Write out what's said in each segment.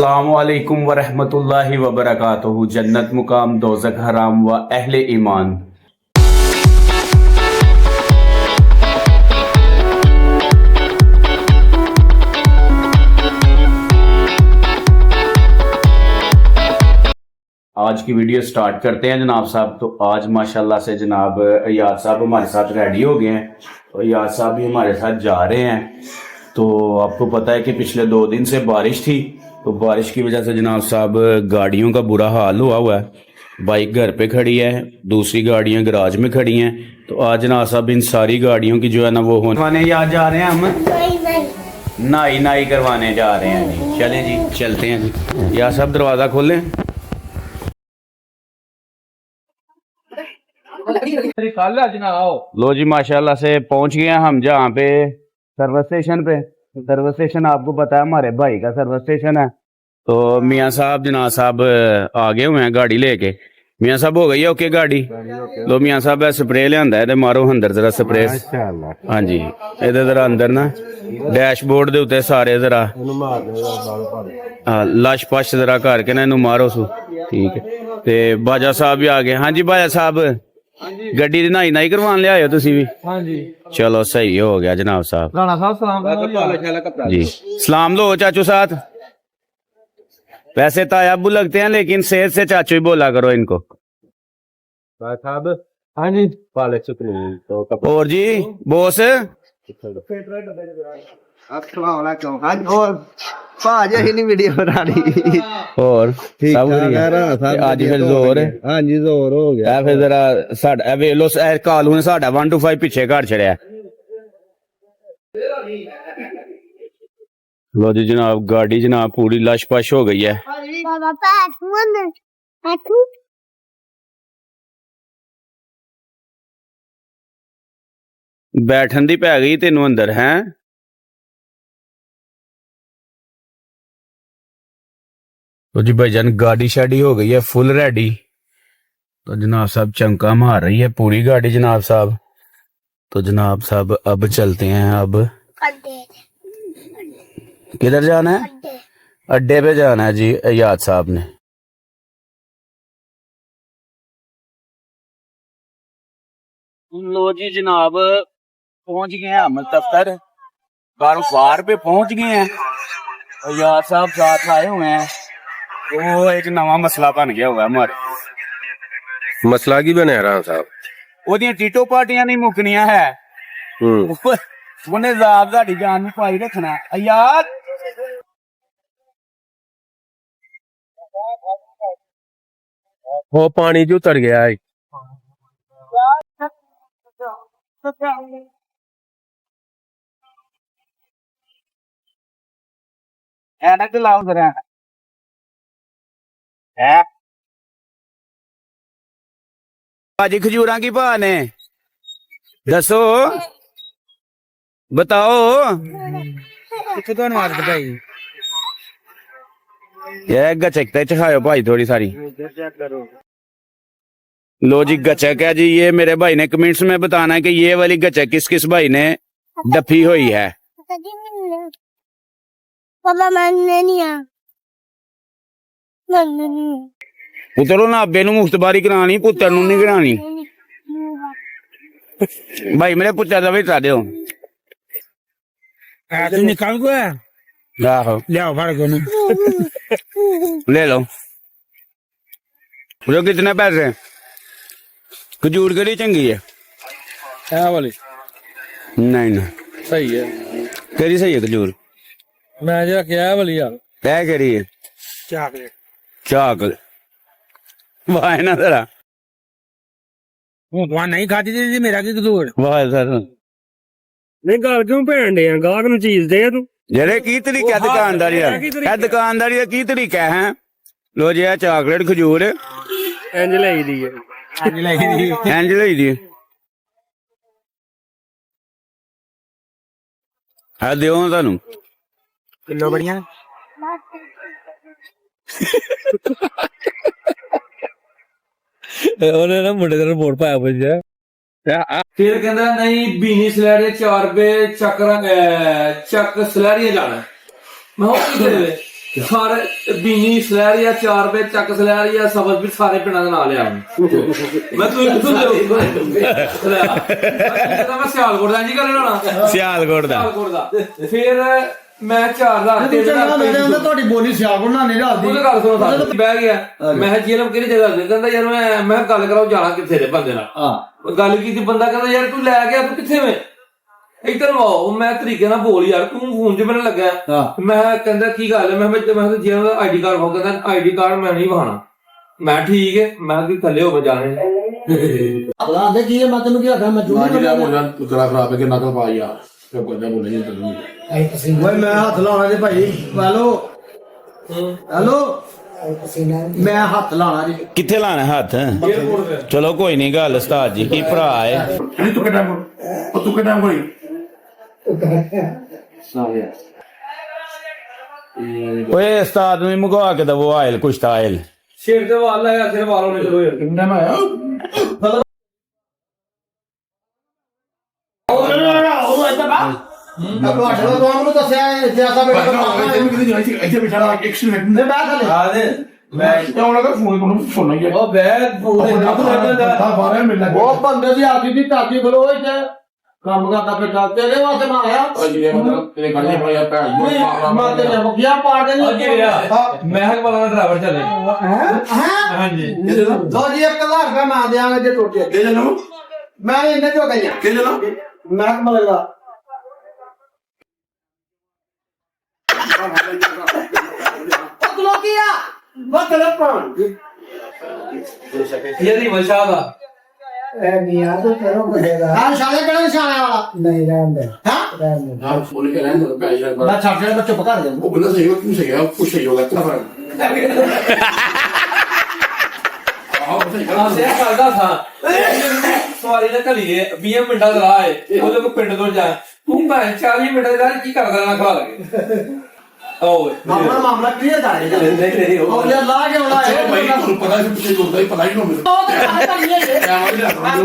अस्सलामुअलैकुम वरहमतुल्लाहि वबरकातुहू। जन्नत मुकाम दोज़ख हराम व अहले ईमान। आज की वीडियो स्टार्ट करते हैं जनाब साहब। तो आज माशाल्लाह से जनाब याद साहब हमारे साथ रेडी हो गए हैं और याद साहब भी हमारे साथ जा रहे हैं। तो आपको पता है कि पिछले 2 दिन से बारिश थी, तो बारिश की वजह से जनाब साहब गाड़ियों का बुरा हाल हुआ है। बाइक घर पे खड़ी है, दूसरी गाड़ियां गराज में खड़ी हैं। तो आज जनाब साहब इन सारी गाड़ियों की जो है ना वो होने याद जा रहे हैं हम नाई करवाने जा रहे हैं जी। चलें जी, चलते हैं जी। याद साहब दरवाज़ा खोलें। लो जी, माशाल्लाह से पहुंच गए हैं हम जहाँ पे सर्विस स्टेशन पे। सर्विस स्टेशन आपको पता है हमारे भाई का सर्विस स्टेशन है। तो मियाँ साहब जनाब साहब आगे हुए हैं गाड़ी लेके। मियाँ साहब हो गई है ओके गाड़ी? लो मियाँ साहब स्प्रे लिया है, मारो अंदर जरा स्प्रे। हाँ जी, इधर जरा अंदर ना डैशबोर्ड दे उत्ते सारे जरा लश पश जरा करके ना इनू मारो सू। ठीक है, ते बाजा साहब भी आ गए। हाँ जी बाजा साहब, गड्डी दी नाई करवान लिया तुसी भी? हाँ जी। चलो सही हो गया जनाब साहब। राणा साहब सलाम जी। सलाम लो चाचू साथ। वैसे ताया अब्बू लगते हैं लेकिन सेहत से चाचू ही बोला करो इनको। साहब हाँ जी। और जी बॉस और आज फिर जोर है। हाँ जी जोर हो गया। फिर जरा साडा वे लो कालू ने साडा 1 to 5 पीछे कर छड़िया। लो जी जनाब गाड़ी जनाब पूरी लश पश हो गई है। बैठन दी पै गई तेनू अंदर है। तो जी भाईजान गाड़ी शाड़ी हो गई है फुल रेडी। तो जनाब साहब चमका मार रही है पूरी गाड़ी जनाब साहब। तो जनाब साहब अब चलते हैं। अब किधर जाना है? अड्डे पे जाना है जी याद साहब ने। लो जी जनाब पहुंच गए हैं हम दफ्तर कारोबार पे पहुंच गए हैं। और याद साहब साथ आए हुए हैं। वो एक नवा मसला बन गया हुआ है हमारे। मसला की बने राणा साहब? ओदियां टीटो पार्टियां नहीं मुकनियां है। उन्हें जाब साडी जान में पाई रखना याद। वो पानी जो उतर गया है। ऐनक लाओ जरा। है भाजी खजूरा की भाव ने दसो बताओ। ये गचक चखाओ भाई थोड़ी सारी। लो जी गचक है जी। ये मेरे भाई ने कमेंट्स में बताना है कि ये वाली गचक किस किस भाई ने डफी हुई है। पुत्रो ना अब्बे नू मुफ्तबारी करानी, पुत्र नू नहीं करानी। भाई मेरे पुत्र का भी करा दो। निकाल को आहो फड़ को ले लो। जो कितने पैसे? खजूर केड़ी चंगी है? वाली नहीं ना सही है। केड़ी सही है खजूर? मैं जो क्या वाली यार तय केड़ी है? चॉकलेट। चॉकलेट वाह ना जरा। वहां नहीं खाती थी मेरा की कसूर? वाह सर नहीं गाल क्यों भैन दे गाहक नु चीज दे तू। जेरे की तरीका दुकानदारी है? दुकानदारी का की तरीका है? लो जी चॉकलेट खजूर इंज लई दी है। इंज लई दी है। दियो तुहानू किलो बड़ियां ਉਹਨੇ ਨਾ ਮੁੰਡੇ ਦਾ ਰਿਪੋਰਟ ਪਾਇਆ ਪੁੱਛਿਆ फिर कहता नहीं बीनी सलैरी 4 रुपए चक सलैरियां जाना मैं ਸਾਰੇ ਬੀਨੀ ਸਲੈਰ ਜਾਂ 4 ਰੁਪਏ ਚੱਕ ਸਲੈਰ ਜਾਂ ਸਬਜ਼ ਵੀ ਸਾਰੇ ਪਿੰਡਾਂ ਦੇ ਨਾਲ ਲਿਆ ਮੈਂ ਤੂੰ ਕਿੱਥੋਂ ਮੈਂ ਸਿਆਲਕੋਟ ਦਾ ਜੀ ਕਰ ਲੈਣਾ ਸਿਆਲਕੋਟ ਦਾ ਫਿਰ ਮੈਂ 4000 ਤੇ ਤੁਹਾਡੀ ਬੋਲੀ ਸਿਆਲਕੋਟ ਨਾਲ ਨਹੀਂ ਰਲਦੀ। ਉਹਦੇ ਗੱਲ ਸੁਣੋ ਬਹਿ ਗਿਆ ਮੈਂ ਜੇਲ੍ਹ ਕਿਹੜੀ ਜਗ੍ਹਾ ਦੇ ਕਹਿੰਦਾ ਯਾਰ ਮੈਂ ਗੱਲ ਕਰਾਉ ਜਾਣਾ ਕਿੱਥੇ ਦੇ ਬੰਦੇ ਨਾਲ ਗੱਲ ਕੀਤੀ ਬੰਦਾ ਕਹਿੰਦਾ ਯਾਰ ਤੂੰ ਲੈ ਗਿਆ ਤੂੰ ਕਿੱਥੇ ਵੇ ਇੱਧਰ ਆਓ ਮੈਂ ਤਰੀਕੇ ਨਾਲ ਬੋਲ ਯਾਰ ਤੂੰ ਫੋਨ 'ਚ ਮੈਨੂੰ ਲੱਗਾ ਮੈਂ ਕਹਿੰਦਾ ਕੀ ਗੱਲ ਹੈ ਮੈਂ ਜੇਲ੍ਹ ਦਾ ਆਈਡੀ ਕਾਰਡ ਹੋ ਕਹਿੰਦਾ ਆਈਡੀ ਕਾਰਡ ਮੈਂ ਨਹੀਂ ਵਹਾਣਾ ਮੈਂ ਠੀਕ ਹੈ ਮੈਂ ਕਿ ਥੱਲੇ ਹੋ ਜਾਣੇ ਅਗਲਾ ਦੇ ਕੀ ਹੈ ਮੈਂ ਤੈਨੂੰ ਕੀ ਆਖਾਂ ਮੈਂ ਜੂਨੀ ਜਿਹੜਾ ਮੁੰਡਾ ਤੇਰਾ ਖਰਾਬ ਹੈ ਕਿ ਨਕਲ ਪਾ ਯਾਰ ਤੇ ਕੋਈ ਨਾ ਬੋਲੇ ਨਹੀਂ ਤੈਨੂੰ ਓਏ ਮੈਂ ਹੱਥ ਲਾਉਣਾ ਜੀ ਭਾਈ ਹੈਲੋ ਹੈਲੋ ਮੈਂ ਹੱਥ ਲਾਉਣਾ ਜੀ। ਕਿੱਥੇ ਲਾਣਾ ਹੱਥ? ਚਲੋ ਕੋਈ ਨਹੀਂ ਗੱਲ ਉਸਤਾਦ ਜੀ ਕੀ ਭਰਾ ਹੈ। ਨਹੀਂ ਤੂੰ ਕਿਹੜਾ ਉਹ ਤੂੰ ਕਿਹੜਾ ਕੋਈ ਓਏ ਉਸਤਾਦ ਨੂੰ ਮੰਗਵਾ ਕੇ ਦਵੋ ਆਇਲ ਕੁਛ ਆਇਲ ਸ਼ੇਰ ਦੇ ਵਾਲ ਆਇਆ ਸਿਰ ਵਾਲੋਂ ਨੇ ਚਲੋ ਯਾਰ ਕਿੰਨਾ ਮੈਂ ਆਇਆ ਤੁਹਾਡੇ ਤੋਂ ਤੁਹਾਨੂੰ ਦੱਸਿਆ ਜਿਆਦਾ ਇੱਥੇ ਬਿਠਾਣਾ ਐਕਸੀਡੈਂਟ ਮੈਂ ਥੱਲੇ ਆ ਦੇ ਮੈਂ ਕਿਉਂ ਲਗਾ ਫੋਨ ਕੋਲ ਸੁਣਨਾ ਹੀ ਹੈ ਉਹ ਬੈਗ ਫੋਨ ਦੇ ਨੱਕ ਲੱਗਦਾ ਬਾਰੇ ਮਿਲਣਾ ਉਹ ਬੰਦੇ ਦੀ ਆਦੀ ਦੀ ਤਾਕੀ ਖਲੋ ਇੱਥੇ ਕੰਮ ਕਰਦਾ ਫਿਰ ਚੱਲ ਤੇਰੇ ਵਾਸਤੇ ਮੈਂ ਆਇਆ ਅਜੇ ਮਤਲਬ ਤੇਰੇ ਗੱਲ ਨਹੀਂ ਹੋਇਆ ਭੈਣ ਮੈਂ ਤੇ ਮੁਖੀਆ ਪਾੜ ਦੇ ਅੱਗੇ ਰਿਹਾ ਮਹਿਕ ਵਾਲਾ ਡਰਾਈਵਰ ਚੱਲੇ ਹਾਂਜੀ ਲੋ ਜੀ 1000 ਰੁਪਏ ਮੈਂ ਦਿਆਂਗਾ ਜੇ ਟੁੱਟੇ ਦੇ ਜਨੋ ਮੈਂ ਇੰਨੇ ਜੋ ਗਈਆਂ ਦੇ ਜਨੋ ਮੈਂ ਕਮਲ ਦਾ ਪਤਲੋ ਕੀਆ ਬਤਲ ਪਾਣ ਯਦੀ ਮਸ਼ਾ ਦਾ ਇਹ ਮੀਆਂ ਤੋਂ ਕਰੋ ਬੜੇਗਾ ਹਾਂ ਸ਼ਾਲੇ ਕਿਹੜਾ ਨਿਸ਼ਾਨਾ ਵਾਲਾ ਨਹੀਂ ਰਹਿੰਦੇ ਹਾਂ ਰਹਿੰਦੇ ਨਾ ਫੋਨ ਕੇ ਰਹਿਣ ਦੋ ਭੈਣ ਯਾਰ ਮੈਂ ਛੱਡ ਰਿਹਾ ਮੈਂ ਚੁੱਪ ਕਰ ਗਿਆ ਉਹ ਬੰਦਾ ਸਹੀ ਹੋ ਤੂੰ ਸਹੀ ਆ ਕੁਛ ਸਹੀ ਹੋਗਾ ਤਾਂ ਫਰਕ ਆਸੇ ਕਰਦਾ ਥਾ ਸਵਾਰੀ ਨਾ ਕਲੀਏ 20 ਮਿੰਟਾਂ ਦਾ ਰਾਹ ਹੈ ਉਹਦੇ ਕੋ ਪਿੰਡ ਤੋਂ ਜਾ ਤੂੰ ਭਾਵੇਂ 40 ਮਿੰਟ ਦਾ ਕੀ ਕਰਦਾ ਨਾ ਖਲਾ ਲਗੇ ਓਏ ਮਾਮਲਾ ਕਲੀਅਰ ਦਾ ਹੈ ਨਹੀਂ ਉਹ ਯਾਰ ਲਾ ਕੇ ਆਉਣਾ ਹੈ ਭਾਈ ਤੁਹਾਨੂੰ ਪਤਾ ਸੀ ਪਿੱਛੇ ਦੁਰਦਾ ਹੀ ਪਤਾ ਹੀ ਨਹੀਂ ਮੈਨੂੰ ਉਹ ਤਾਂ ਪਤਾ ਨਹੀਂ ਹੈ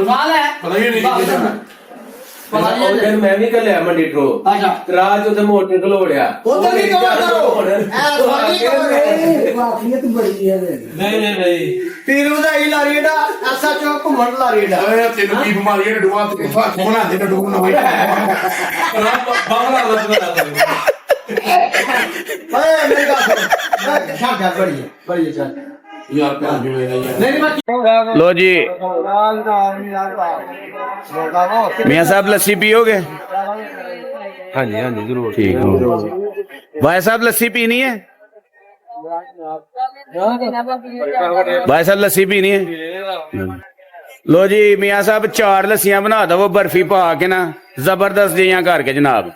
ਵਾਲ ਹੈ ਪਤਾ ਹੀ ਨਹੀਂ ਕਿੱਥੇ ਪਤਾ ਨਹੀਂ ਉਹ ਦਿਨ ਮੈਂ ਵੀ ਕੱਲਿਆ ਮੰਡੀ ਟਰੋ ਅੱਛਾ ਰਾਜ ਉੱਤੇ ਮੋਟਰ ਘਲੋੜਿਆ ਉਹ ਤਾਂ ਨਹੀਂ ਕਵਰ ਕਰੋ ਐ ਸਾਰੀ ਕਵਰ ਵਾਕੀਅਤ ਬੜੀ ਹੈ ਨਹੀਂ ਪੀਰੂ ਦਾ ਹੀ ਲਾਰੀਡਾ ਐਸਾ ਚੋ ਘੁੰਮਣ ਲਾਰੀਡਾ ਓਏ ਤੈਨੂੰ ਕੀ ਬਿਮਾਰੀ ਹੈ ਡੁਆ ਤੇ ਫੋਨ ਆਂਦੇ ਨੇ ਡੁਆ ਨਾ ਹੋਈ ਬਾਹਲਾ ਲੱਗਦਾ ਓਏ ਮੇਰੀ ਗੱਲ ਸੁਣ ਛਾਗਾ ਬੜੀ ਹੈ ਯਾਰ ਭੈਣ ਜੀ ਮੇਰਾ ਯਾਰ ਨਹੀਂ ਮੈਂ लो जी मियाँ साहब लस्सी पियोगे? ਹਾਂਜੀ ਹਾਂਜੀ ਜ਼ਰੂਰ ठीक हो भाई साहब लस्सी पीनी है? भाई साहब लस्सी पीनी है? लो जी मियाँ साहब 4 लस्सियां बना दो बर्फी पा के ना जबरदस्त जियां करके जनाब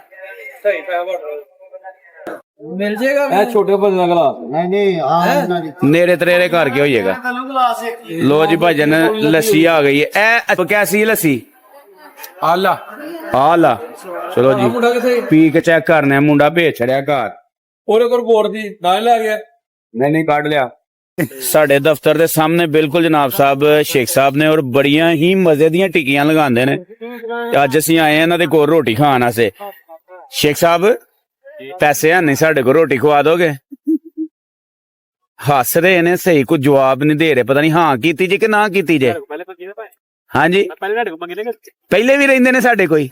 ਮਿਲ ਜੇਗਾ ਇਹ ਛੋਟੇ ਬੰਦੇ ਦਾ ਗਲਾਸ ਨਹੀਂ ਆ नेरे तरेरे करके होइएगा ਤੈਨੂੰ ਗਲਾਸ ਇੱਕ लो जी भाजन लस्सी आ गई है ए कैसी है लस्सी? ਆਲਾ आला चलो जी ਮੁੰਡਾ ਕਿੱਥੇ पी के चेक करने मुंडा भेज छड़िया घर ਉਹਦੇ ਕੋਲ ਬੋਰਡ ਦੀ ਨਾਲ ਲੈ ਗਿਆ नहीं काट लिया ਸਾਡੇ ਦਫ਼ਤਰ ਦੇ ਸਾਹਮਣੇ ਬਿਲਕੁਲ ਜਨਾਬ ਸਾਹਿਬ ਸ਼ੇਖ ਸਾਹਿਬ ਨੇ ਔਰ ਬੜੀਆਂ ਹੀ ਮਜ਼ੇ ਦੀਆਂ ਟਿੱਕੀਆਂ ਲਗਾਉਂਦੇ ਨੇ ਅੱਜ ਅਸੀਂ ਆਏ ਇਹਨਾਂ ਦੇ ਕੋਲ ਰੋਟੀ ਖਾਣ ਵਾਸਤੇ ਸ਼ੇਖ ਸਾਹਿਬ ਪੈਸੇ ਹਨ ਨਹੀਂ ਸਾਡੇ ਕੋਲ ਰੋਟੀ ਖਵਾ ਦੋਗੇ ਹੱਸ ਰਹੇ ਨੇ ਸਹੀ ਕੋਈ ਜਵਾਬ ਨਹੀਂ ਦੇ ਰਹੇ ਪਤਾ ਨਹੀਂ ਹਾਂ ਕੀਤੀ ਜੇ ਕਿ ਨਾ ਕੀਤੀ ਜੇ ਹਾਂਜੀ ਪਹਿਲੇ ਵੀ ਰਹਿੰਦੇ ਨੇ ਸਾਡੇ ਕੋਈ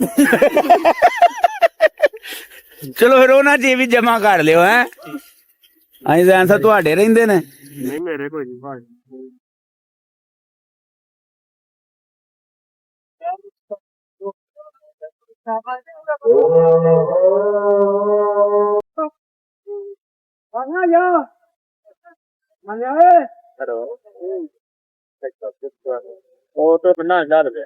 ਚਲੋ ਫਿਰ ਉਹਨਾਂ ਜੀ ਵੀ ਜਮਾ ਕਰ ਲਿਓ ਹੈ ਅਸੀਂ ਜੈਨ ਸਾਹਿਬ ਤੁਹਾਡੇ ਰਹਿੰਦੇ ਨੇ ਨਹੀਂ ਮੇਰੇ ਕੋਈ ਨਹੀਂ ਭਾਈ ਉਹ ਤਾਂ ਬਣਾ ਜਾ ਰਹੇ